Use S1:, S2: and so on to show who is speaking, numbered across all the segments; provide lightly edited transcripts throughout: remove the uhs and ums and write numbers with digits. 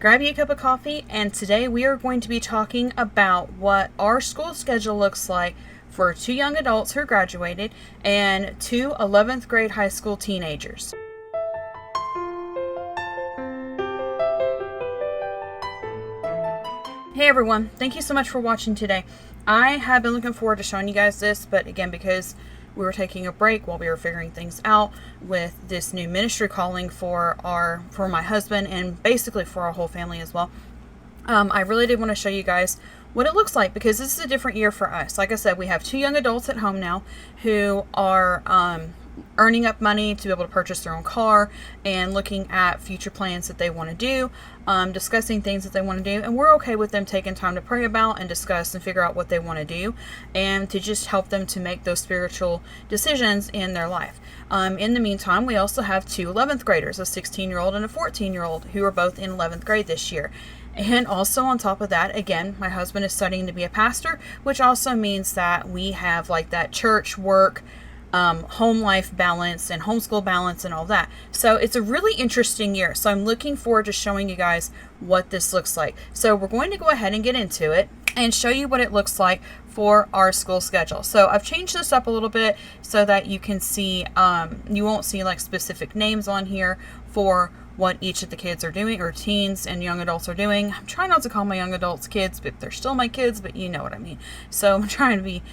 S1: grab you a cup of coffee, and today we are going to be talking about what our school schedule looks like for 2 young adults who graduated and 2 11th grade high school teenagers. Hey everyone, thank you so much for watching today. I have been looking forward to showing you guys this, but again, because we were taking a break while we were figuring things out with this new ministry calling for my husband and basically for our whole family as well. I really did want to show you guys what it looks like, because this is a different year for us. Like I said, we have 2 young adults at home now who are earning up money to be able to purchase their own car and looking at future plans that they want to do, discussing things that they want to do, and we're okay with them taking time to pray about and discuss and figure out what they want to do and to just help them to make those spiritual decisions in their life. In the meantime, we also have 2 11th graders, a 16-year-old and a 14-year-old, who are both in 11th grade this year. And also on top of that, again, my husband is studying to be a pastor, which also means that we have like that church work, home life balance and homeschool balance and all that. So it's a really interesting year. So I'm looking forward to showing you guys what this looks like. So we're going to go ahead and get into it and show you what it looks like for our school schedule. So I've changed this up a little bit so that you can see, you won't see like specific names on here for what each of the kids are doing, or teens and young adults are doing. I'm trying not to call my young adults kids, but they're still my kids, but you know what I mean. So I'm trying to be,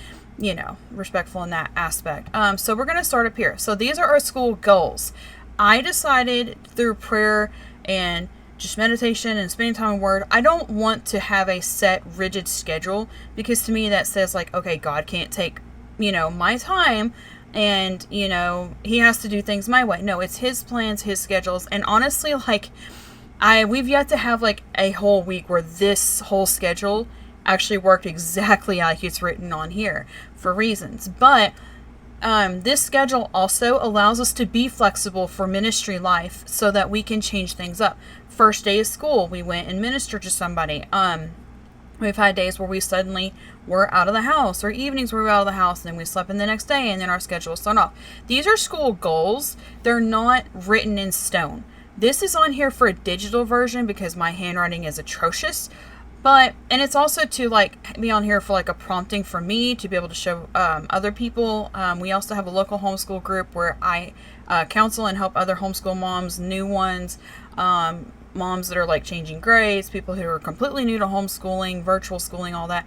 S1: respectful in that aspect. So we're going to start up here. So these are our school goals. I decided through prayer and just meditation and spending time in Word, I don't want to have a set rigid schedule, because to me that says like, okay, God can't take, my time and, he has to do things my way. No, it's his plans, his schedules. And honestly, like we've yet to have like a whole week where this whole schedule actually worked exactly like it's written on here for reasons. But this schedule also allows us to be flexible for ministry life so that we can change things up. First day of school, we went and ministered to somebody. We've had days where we suddenly were out of the house, or evenings where we were out of the house, and then we slept in the next day, and then our schedule was thrown off. These are school goals. They're not written in stone. This is on here for a digital version because my handwriting is atrocious. And it's also to like be on here for like a prompting for me to be able to show other people. We also have a local homeschool group where I counsel and help other homeschool moms, new ones, moms that are like changing grades, people who are completely new to homeschooling, virtual schooling, all that.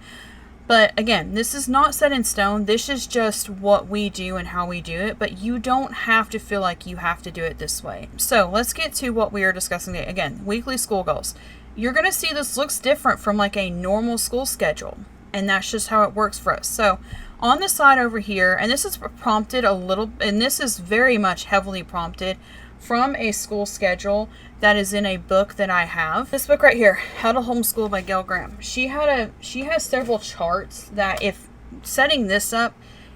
S1: But again, this is not set in stone. This is just what we do and how we do it, but you don't have to feel like you have to do it this way. So let's get to what we are discussing today. Again, weekly school goals. You're going to see this looks different from like a normal school schedule, and that's just how it works for us. So on the side over here, and this is prompted a little, and this is very much heavily prompted from a school schedule that is in a book that I have. This book right here, How to Homeschool by Gail Graham. She has several charts that, if setting this up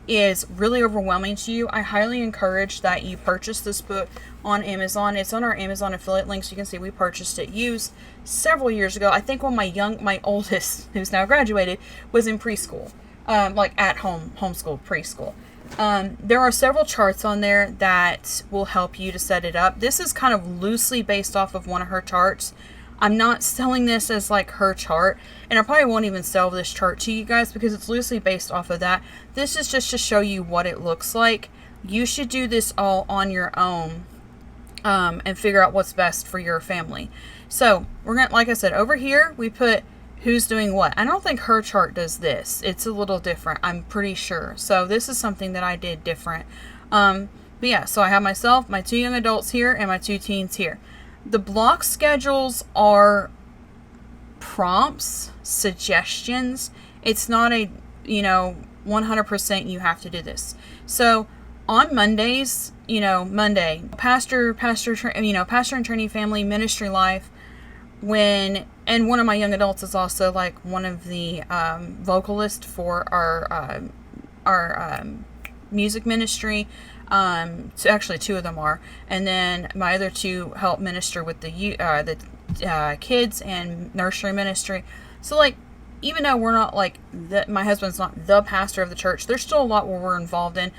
S1: is really overwhelming to you, I highly encourage that you purchase this book on Amazon. It's on our Amazon affiliate links. You can see we purchased it used several years ago. I think when my oldest, who's now graduated, was in preschool, like at home homeschool preschool. There are several charts on there that will help you to set it up. This is kind of loosely based off of one of her charts. I'm not selling this as like her chart, and I probably won't even sell this chart to you guys because it's loosely based off of that. This is just to show you what it looks like. You should do this all on your own and figure out what's best for your family. So we're going to, like I said, over here we put who's doing what. I don't think her chart does this. It's a little different, I'm pretty sure. So this is something that I did different. But yeah, so I have myself, my 2 young adults here, and my 2 teens here. The block schedules are prompts, suggestions. It's not a, 100% you have to do this. So on Mondays, Monday, pastor and training family, ministry life, and one of my young adults is also like one of the vocalists for our music ministry. So actually 2 of them are, and then my other 2 help minister with the kids and nursery ministry. So like, even though we're not like my husband's not the pastor of the church, there's still a lot where we're involved in.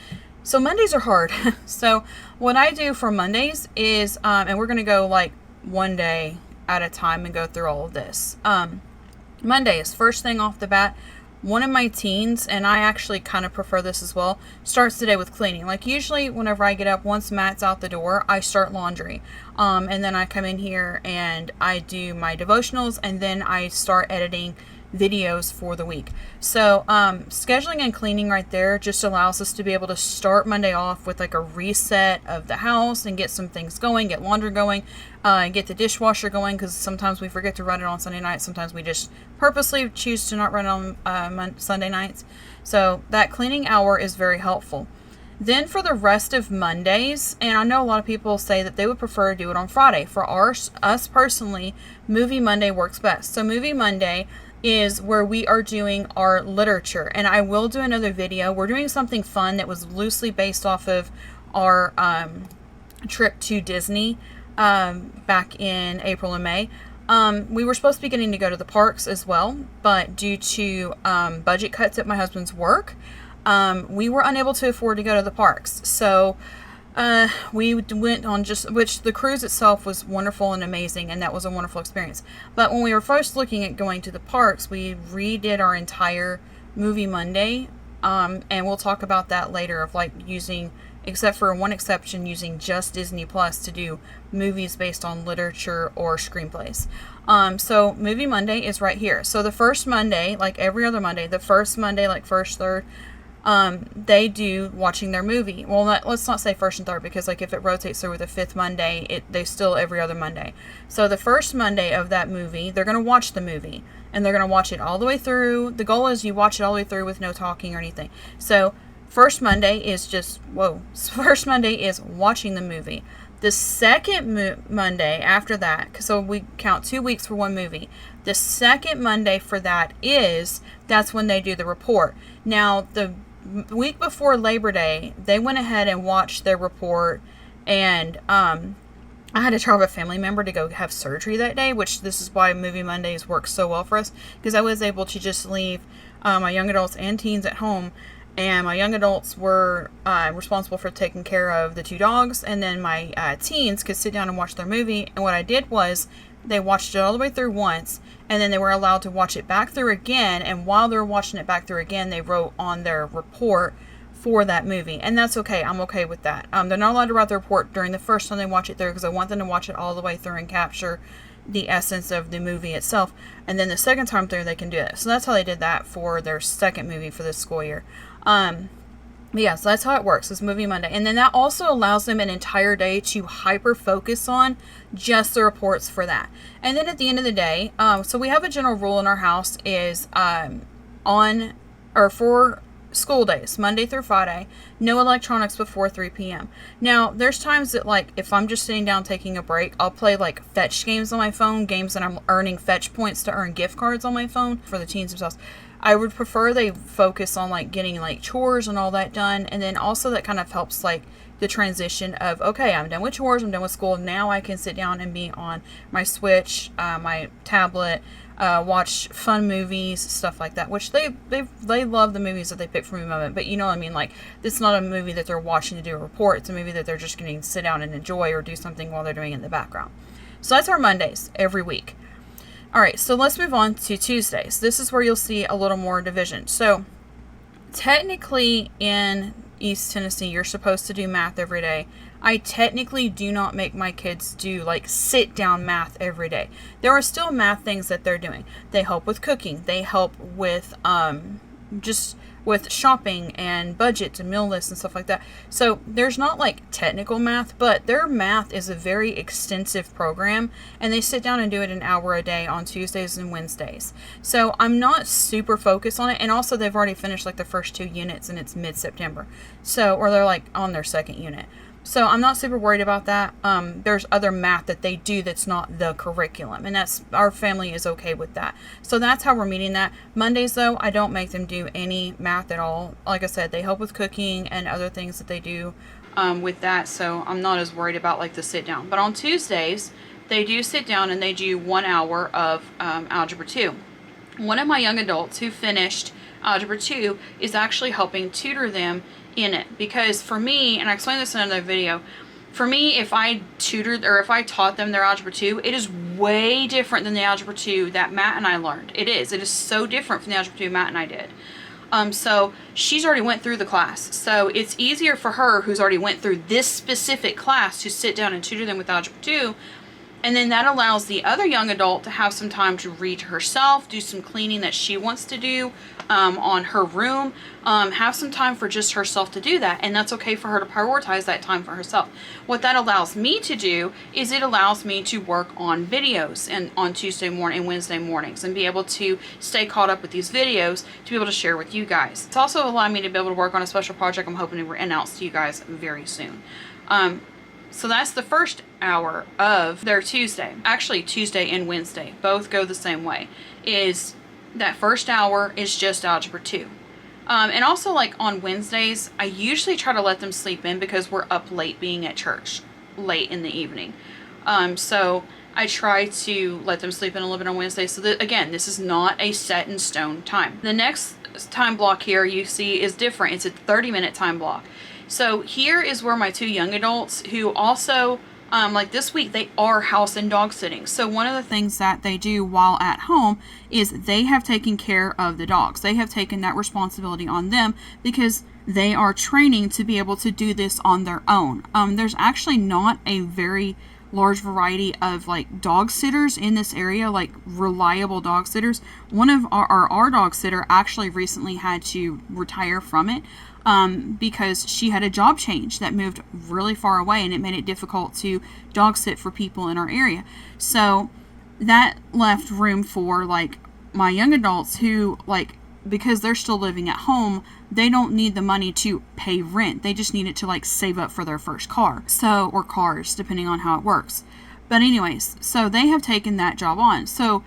S1: So Mondays are hard. So what I do for Mondays is, and we're going to go like one day at a time and go through all of this. Mondays, first thing off the bat, one of my teens, and I actually kind of prefer this as well, starts the day with cleaning. Like usually whenever I get up, once Matt's out the door, I start laundry. And then I come in here and I do my devotionals, and then I start editing videos for the week. So scheduling and cleaning right there just allows us to be able to start Monday off with like a reset of the house and get some things going, get laundry going, and get the dishwasher going, because sometimes we forget to run it on Sunday nights. Sometimes we just purposely choose to not run it on Sunday nights. So that cleaning hour is very helpful. Then for the rest of Mondays, and I know a lot of people say that they would prefer to do it on Friday. For us personally, Movie Monday works best. So Movie Monday is where we are doing our literature, and I will do another video. We're doing something fun that was loosely based off of our trip to Disney back in April and May. We were supposed to be getting to go to the parks as well, but due to budget cuts at my husband's work, we were unable to afford to go to the parks. So we went on which the cruise itself was wonderful and amazing, and that was a wonderful experience. But when we were first looking at going to the parks, we redid our entire Movie Monday, and we'll talk about that later, of like using, except for one exception, using just Disney Plus to do movies based on literature or screenplays. So Movie Monday is right here. So the first Monday, like every other Monday, the first Monday, like first, third, they do watching their movie. Well, let's not say first and third, because like if it rotates through with the fifth Monday, they still every other Monday. So the first Monday of that movie, they're going to watch the movie, and they're going to watch it all the way through. The goal is you watch it all the way through with no talking or anything. So first Monday is first Monday is watching the movie. The second Monday after that, so we count 2 weeks for one movie. The second Monday for that's when they do the report. Now, the week before Labor Day, they went ahead and watched their report, and I had to travel with a family member to go have surgery that day, which this is why Movie Mondays work so well for us, because I was able to just leave my young adults and teens at home, and my young adults were responsible for taking care of the 2 dogs, and then my teens could sit down and watch their movie. And what I did was they watched it all the way through once, and then they were allowed to watch it back through again, and while they were watching it back through again, they wrote on their report for that movie. And that's okay. I'm okay with that. They're not allowed to write the report during the first time they watch it through, because I want them to watch it all the way through and capture the essence of the movie itself. And then the second time through, they can do it. So that's how they did that for their second movie for this school year. Yeah, so that's how it works. It's Movie Monday. And then that also allows them an entire day to hyper focus on just the reports for that. And then at the end of the day, so we have a general rule in our house is for school days, Monday through Friday, no electronics before 3 p.m. Now, there's times that, like, if I'm just sitting down taking a break, I'll play, like, fetch games on my phone, games that I'm earning fetch points to earn gift cards on my phone for the teens themselves. I would prefer they focus on, like, getting, like, chores and all that done, and then also that kind of helps, like, the transition of, okay, I'm done with chores, I'm done with school, now I can sit down and be on my Switch, my tablet, watch fun movies, stuff like that, which they love the movies that they pick from the moment, but you know what I mean, like, it's not a movie that they're watching to do a report, it's a movie that they're just going to sit down and enjoy or do something while they're doing it in the background. So that's our Mondays every week. Alright, so let's move on to Tuesdays. This is where you'll see a little more division. So, technically in East Tennessee, you're supposed to do math every day. I technically do not make my kids do, like, sit down math every day. There are still math things that they're doing. They help with cooking. They help with, just with shopping and budgets and meal lists and stuff like that. So there's not like technical math, but their math is a very extensive program, and they sit down and do it an hour a day on Tuesdays and Wednesdays. So I'm not super focused on it, and also they've already finished like the first 2 units and it's mid-September. So, or they're like on their second unit. So I'm not super worried about that. There's other math that they do that's not the curriculum, and that's, our family is okay with that. So that's how we're meeting that. Mondays though, I don't make them do any math at all. Like I said, they help with cooking and other things that they do with that, so I'm not as worried about like the sit down. But on Tuesdays, they do sit down and they do 1 hour of Algebra 2. One of my young adults who finished Algebra 2 is actually helping tutor them in it, because for me, and I explained this in another video, For me, if I tutored or if I taught them their Algebra 2, it is way different than the Algebra 2 that Matt and I learned. It is. It is so different from the Algebra 2 Matt and I did. So she's already went through the class. So it's easier for her, who's already went through this specific class, to sit down and tutor them with Algebra 2. And then that allows the other young adult to have some time to read to herself, do some cleaning that she wants to do on her room, have some time for just herself to do that. And that's okay for her to prioritize that time for herself. What that allows me to do is it allows me to work on videos and on Tuesday morning and Wednesday mornings and be able to stay caught up with these videos to be able to share with you guys. It's also allowed me to be able to work on a special project I'm hoping to announce to you guys very soon. So that's the first hour of their Tuesday. Actually, Tuesday and Wednesday both go the same way. Is that first hour is just Algebra 2. And also, like on Wednesdays, I usually try to let them sleep in because we're up late being at church late in the evening. So I try to let them sleep in a little bit on Wednesday. So that, again, this is not a set in stone time. The next time block here you see is different. It's a 30-minute time block. So here is where my two young adults, who also, like this week, they are house and dog sitting. So one of the things that they do while at home is they have taken care of the dogs. They have taken that responsibility on them because they are training to be able to do this on their own. There's actually not a very large variety of like dog sitters in this area, like reliable dog sitters. One of our dog sitter actually recently had to retire from it because she had a job change that moved really far away, and it made it difficult to dog sit for people in our area. So that left room for like my young adults who, like, because they're still living at home, they don't need the money to pay rent. They just need it to like save up for their first car. So, or cars, depending on how it works. But anyways, so they have taken that job on. So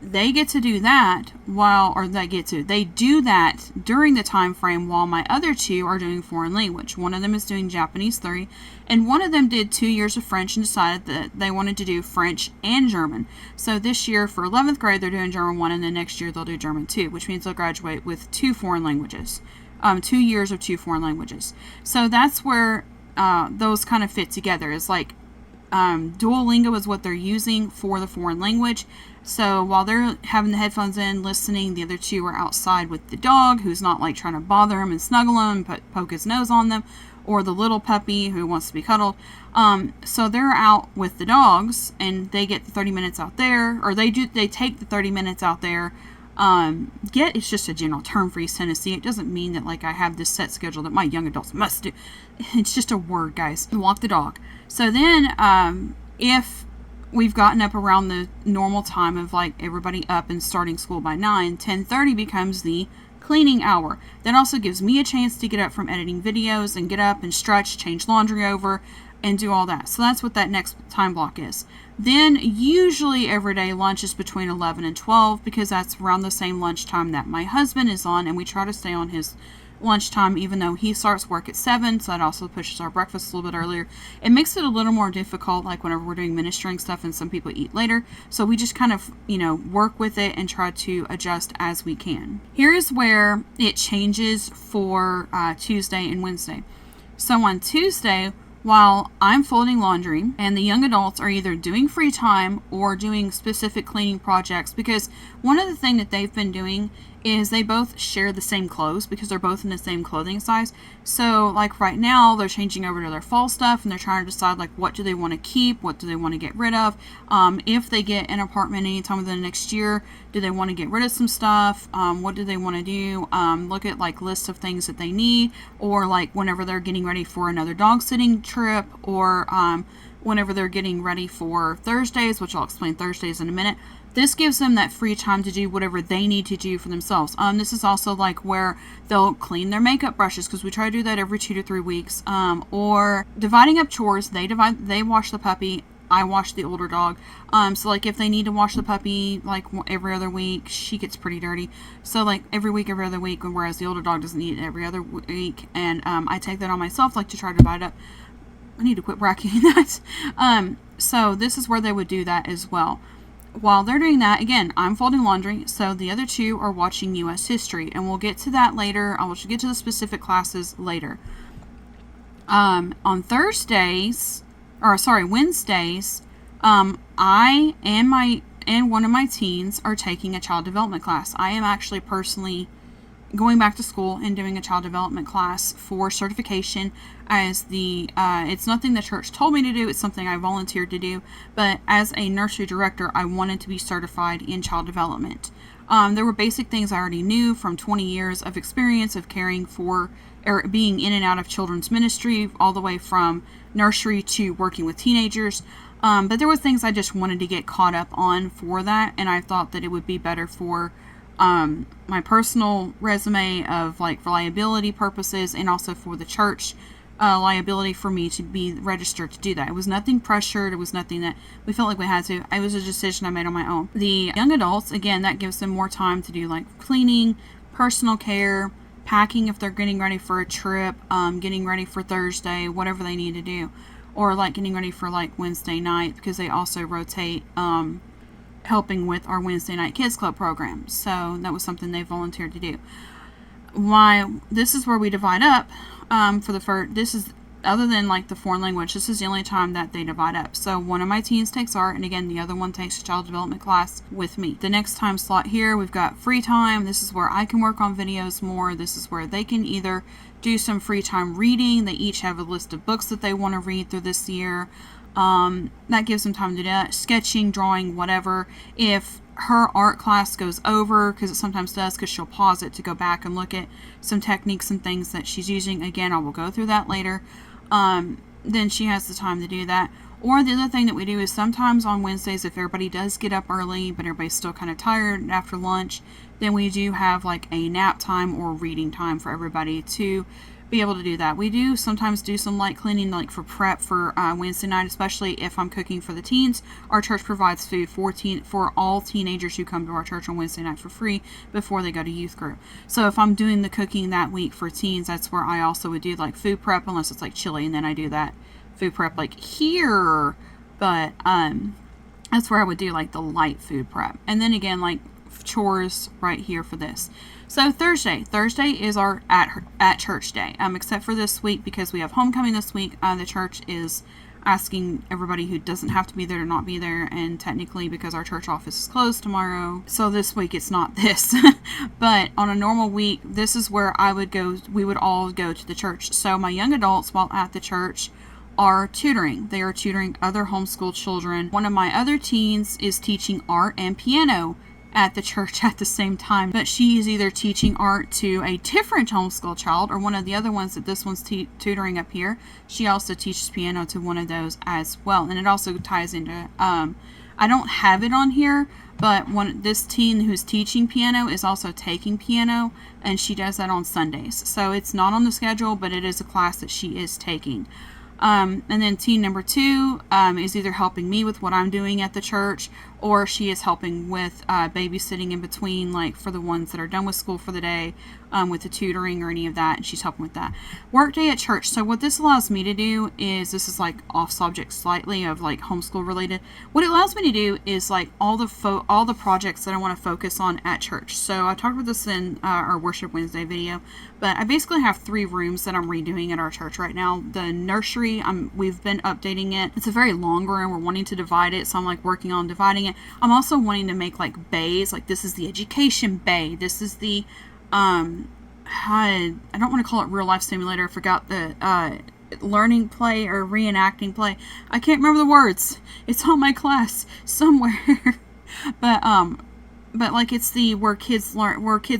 S1: they get to do that they do that during the time frame while my other two are doing foreign language. One of them is doing Japanese 3, and one of them did 2 years of French and decided that they wanted to do French and German. So this year for 11th grade, they're doing German 1, and then next year they'll do German 2, which means they'll graduate with 2 foreign languages. 2 years of 2 foreign languages. So that's where those kind of fit together. Is like Duolingo is what they're using for the foreign language. So while they're having the headphones in, listening, the other two are outside with the dog, who's not like trying to bother them and snuggle them and poke his nose on them, or the little puppy who wants to be cuddled. So they're out with the dogs, and they get the 30 minutes out there, or they take the 30 minutes out there. It's just a general term for East Tennessee. It doesn't mean that like I have this set schedule that my young adults must do. It's just a word, guys. Walk the dog. So then, if we've gotten up around the normal time of like everybody up and starting school by 9, 10:30 becomes the cleaning hour. That also gives me a chance to get up from editing videos and get up and stretch, change laundry over, and do all that. So that's what that next time block is. Then usually every day lunch is between 11 and 12 because that's around the same lunchtime that my husband is on, and we try to stay on his lunchtime even though he starts work at 7, so that also pushes our breakfast a little bit earlier. It makes it a little more difficult like whenever we're doing ministering stuff and some people eat later, so we just kind of work with it and try to adjust as we can. Here is where it changes for Tuesday and Wednesday. So on Tuesday, while I'm folding laundry and the young adults are either doing free time or doing specific cleaning projects, because one of the things that they've been doing is they both share the same clothes because they're both in the same clothing size. So like right now they're changing over to their fall stuff and they're trying to decide like what do they want to keep, what do they want to get rid of. If they get an apartment anytime within the next year, do they want to get rid of some stuff? What do they want to do? Look at like lists of things that they need, or like whenever they're getting ready for another dog sitting trip, or whenever they're getting ready for Thursdays, which I'll explain Thursdays in a minute. This gives them that free time to do whatever they need to do for themselves. This is also like where they'll clean their makeup brushes, because we try to do that every 2 to 3 weeks. Or dividing up chores. They wash the puppy. I wash the older dog. So like if they need to wash the puppy like every other week, she gets pretty dirty. So like every other week, whereas the older dog doesn't need it every other week. And I take that on myself, like to try to divide up. I need to quit bracketing that. So this is where they would do that as well. While they're doing that, again, I'm folding laundry, so the other two are watching U.S. history, and we'll get to that later. I will get to the specific classes later. On Wednesdays, I and one of my teens are taking a child development class. I am actually personally going back to school and doing a child development class for certification as it's nothing the church told me to do, it's something I volunteered to do, but as a nursery director, I wanted to be certified in child development. There were basic things I already knew from 20 years of experience of caring for or being in and out of children's ministry, all the way from nursery to working with teenagers. But there were things I just wanted to get caught up on for that, and I thought that it would be better for my personal resume of like reliability purposes, and also for the church liability for me to be registered to do that. It was nothing pressured. It was nothing that we felt like we had to. It was a decision I made on my own. The young adults, again, that gives them more time to do like cleaning, personal care, packing if they're getting ready for a trip, getting ready for Thursday, whatever they need to do, or like getting ready for like Wednesday night, because they also rotate helping with our Wednesday night kids club program. So that was something they volunteered to do. This is where we divide up this is, other than like the foreign language, this is the only time that they divide up. So one of my teens takes art, and again, the other one takes a child development class with me. The next time slot here, we've got free time. This is where I can work on videos more. This is where they can either do some free time reading. They each have a list of books that they want to read through this year. That gives them time to do that. Sketching, drawing, whatever. If her art class goes over, because it sometimes does, because she'll pause it to go back and look at some techniques and things that she's using. Again, I will go through that later. Then she has the time to do that. Or the other thing that we do is sometimes on Wednesdays, if everybody does get up early, but everybody's still kind of tired after lunch, then we do have like a nap time or reading time for everybody to be able to do that. We do sometimes do some light cleaning, like for prep for Wednesday night, especially if I'm cooking for the teens. Our church provides food for all teenagers who come to our church on Wednesday night for free before they go to youth group. So if I'm doing the cooking that week for teens, that's where I also would do like food prep, unless it's like chili, and then I do that food prep like here. But that's where I would do like the light food prep, and then again like chores right here for this. So Thursday is our at church day, except for this week, because we have homecoming this week. The church is asking everybody who doesn't have to be there to not be there, and technically because our church office is closed tomorrow, so this week it's not this. But on a normal week, this is where we would all go to the church. So my young adults, while at the church, are tutoring. They are tutoring other homeschool children. One of my other teens is teaching art and piano at the church at the same time, but she is either teaching art to a different homeschool child, or one of the other ones that this one's tutoring up here. She also teaches piano to one of those as well, and it also ties into I don't have it on here, but this teen who's teaching piano is also taking piano, and she does that on Sundays. So it's not on the schedule, but it is a class that she is taking. And then teen number 2 is either helping me with what I'm doing at the church, or she is helping with babysitting in between, like for the ones that are done with school for the day, with the tutoring or any of that, and she's helping with that. Work day at church. So what this allows me to do is, this is like off subject slightly of like homeschool related. What it allows me to do is like all the projects that I want to focus on at church. So I talked about this in our Worship Wednesday video, but I basically have 3 rooms that I'm redoing at our church right now. The nursery, we've been updating it. It's a very long room. We're wanting to divide it, so I'm like working on dividing it. I'm also wanting to make like bays. Like this is the education bay. This is the I don't want to call it real life simulator. I forgot the learning play or reenacting play. I can't remember the words. It's on my class somewhere. But like it's the where kids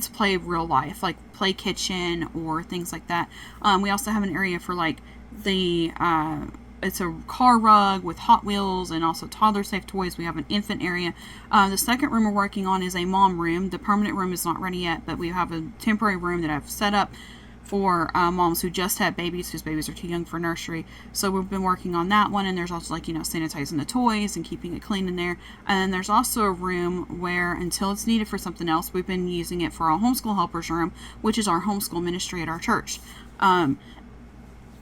S1: play real life, like play kitchen or things like that. We also have an area for like the it's a car rug with Hot Wheels and also toddler safe toys. We have an infant area. The second room we're working on is a mom room. The permanent room is not ready yet, but we have a temporary room that I've set up for moms who just had babies, whose babies are too young for nursery. So we've been working on that one, and there's also like, sanitizing the toys and keeping it clean in there. And then there's also a room where, until it's needed for something else, we've been using it for our homeschool helpers room, which is our homeschool ministry at our church.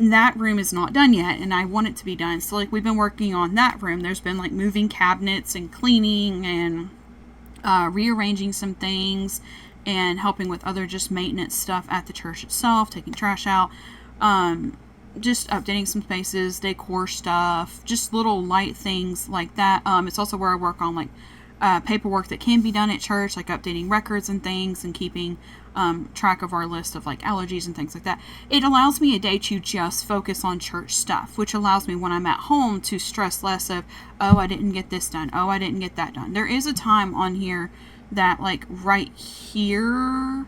S1: That room is not done yet, and I want it to be done. So like we've been working on that room. There's been like moving cabinets and cleaning and rearranging some things, and helping with other just maintenance stuff at the church itself, taking trash out. just updating some spaces, decor stuff, just little light things like that. It's also where I work on like paperwork that can be done at church, like updating records and things and keeping track of our list of like allergies and things like that. It allows me a day to just focus on church stuff, which allows me when I'm at home to stress less of, oh, I didn't get this done. Oh, I didn't get that done. There is a time on here that like right here,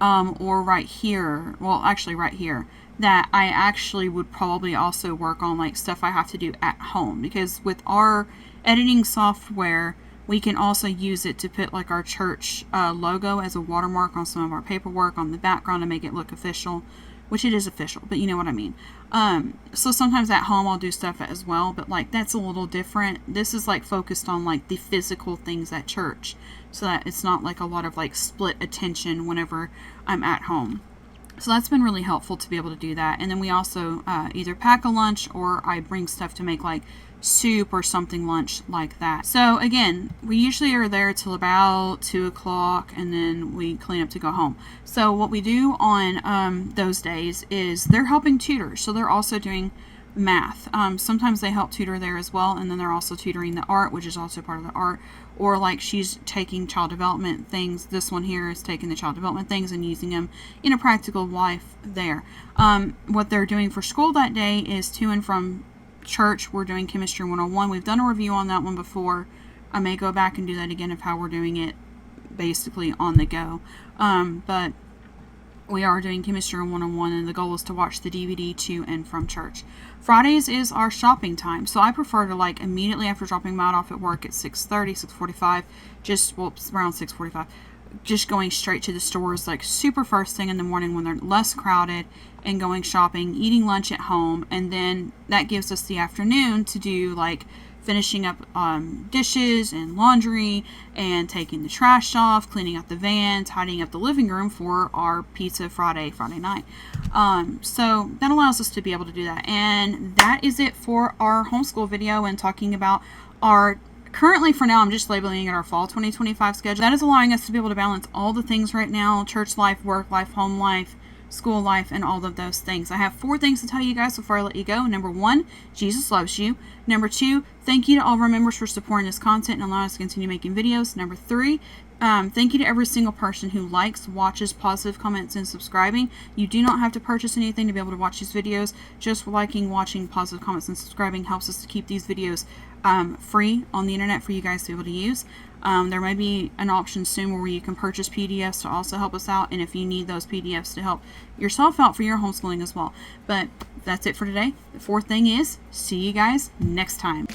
S1: or right here, well, actually right here, that I actually would probably also work on like stuff I have to do at home, because with our editing software, we can also use it to put like our church logo as a watermark on some of our paperwork on the background to make it look official, which it is official, but you know what I mean. So sometimes at home I'll do stuff as well, but like that's a little different. This is like focused on like the physical things at church, so that it's not like a lot of like split attention whenever I'm at home. So that's been really helpful to be able to do that. And then we also either pack a lunch or I bring stuff to make like soup or something lunch like that. So again, we usually are there till about 2 o'clock and then we clean up to go home. So what we do on those days is they're helping tutor. So they're also doing math. Sometimes they help tutor there as well, and then they're also tutoring the art, which is also part of the art. Or like she's taking child development things. This one here is taking the child development things and using them in a practical life there. What they're doing for school that day is to and from church. We're doing Chemistry 101. We've done a review on that one before. I may go back and do that again of how we're doing it basically on the go. But we are doing Chemistry 101, and the goal is to watch the DVD to and from church. Fridays is our shopping time, so I prefer to like immediately after dropping Matt off at work at 6:30, 6:45, around 6:45, just going straight to the stores like super first thing in the morning when they're less crowded, and going shopping, eating lunch at home, and then that gives us the afternoon to do like finishing up dishes and laundry and taking the trash off, cleaning out the van, tidying up the living room for our pizza Friday night. So that allows us to be able to do that. And that is it for our homeschool video and talking about our currently, for now, I'm just labeling it our fall 2025 schedule. That is allowing us to be able to balance all the things right now: church life, work life, home life, school life, and all of those things. I have 4 things to tell you guys before I let you go. Number 1, Jesus loves you. Number 2, thank you to all of our members for supporting this content and allowing us to continue making videos. Number 3, thank you to every single person who likes, watches, positive comments, and subscribing. You do not have to purchase anything to be able to watch these videos. Just liking, watching, positive comments, and subscribing helps us to keep these videos free on the internet for you guys to be able to use. There may be an option soon where you can purchase PDFs to also help us out, and if you need those PDFs to help yourself out for your homeschooling as well. But that's it for today. The 4th thing is, see you guys next time.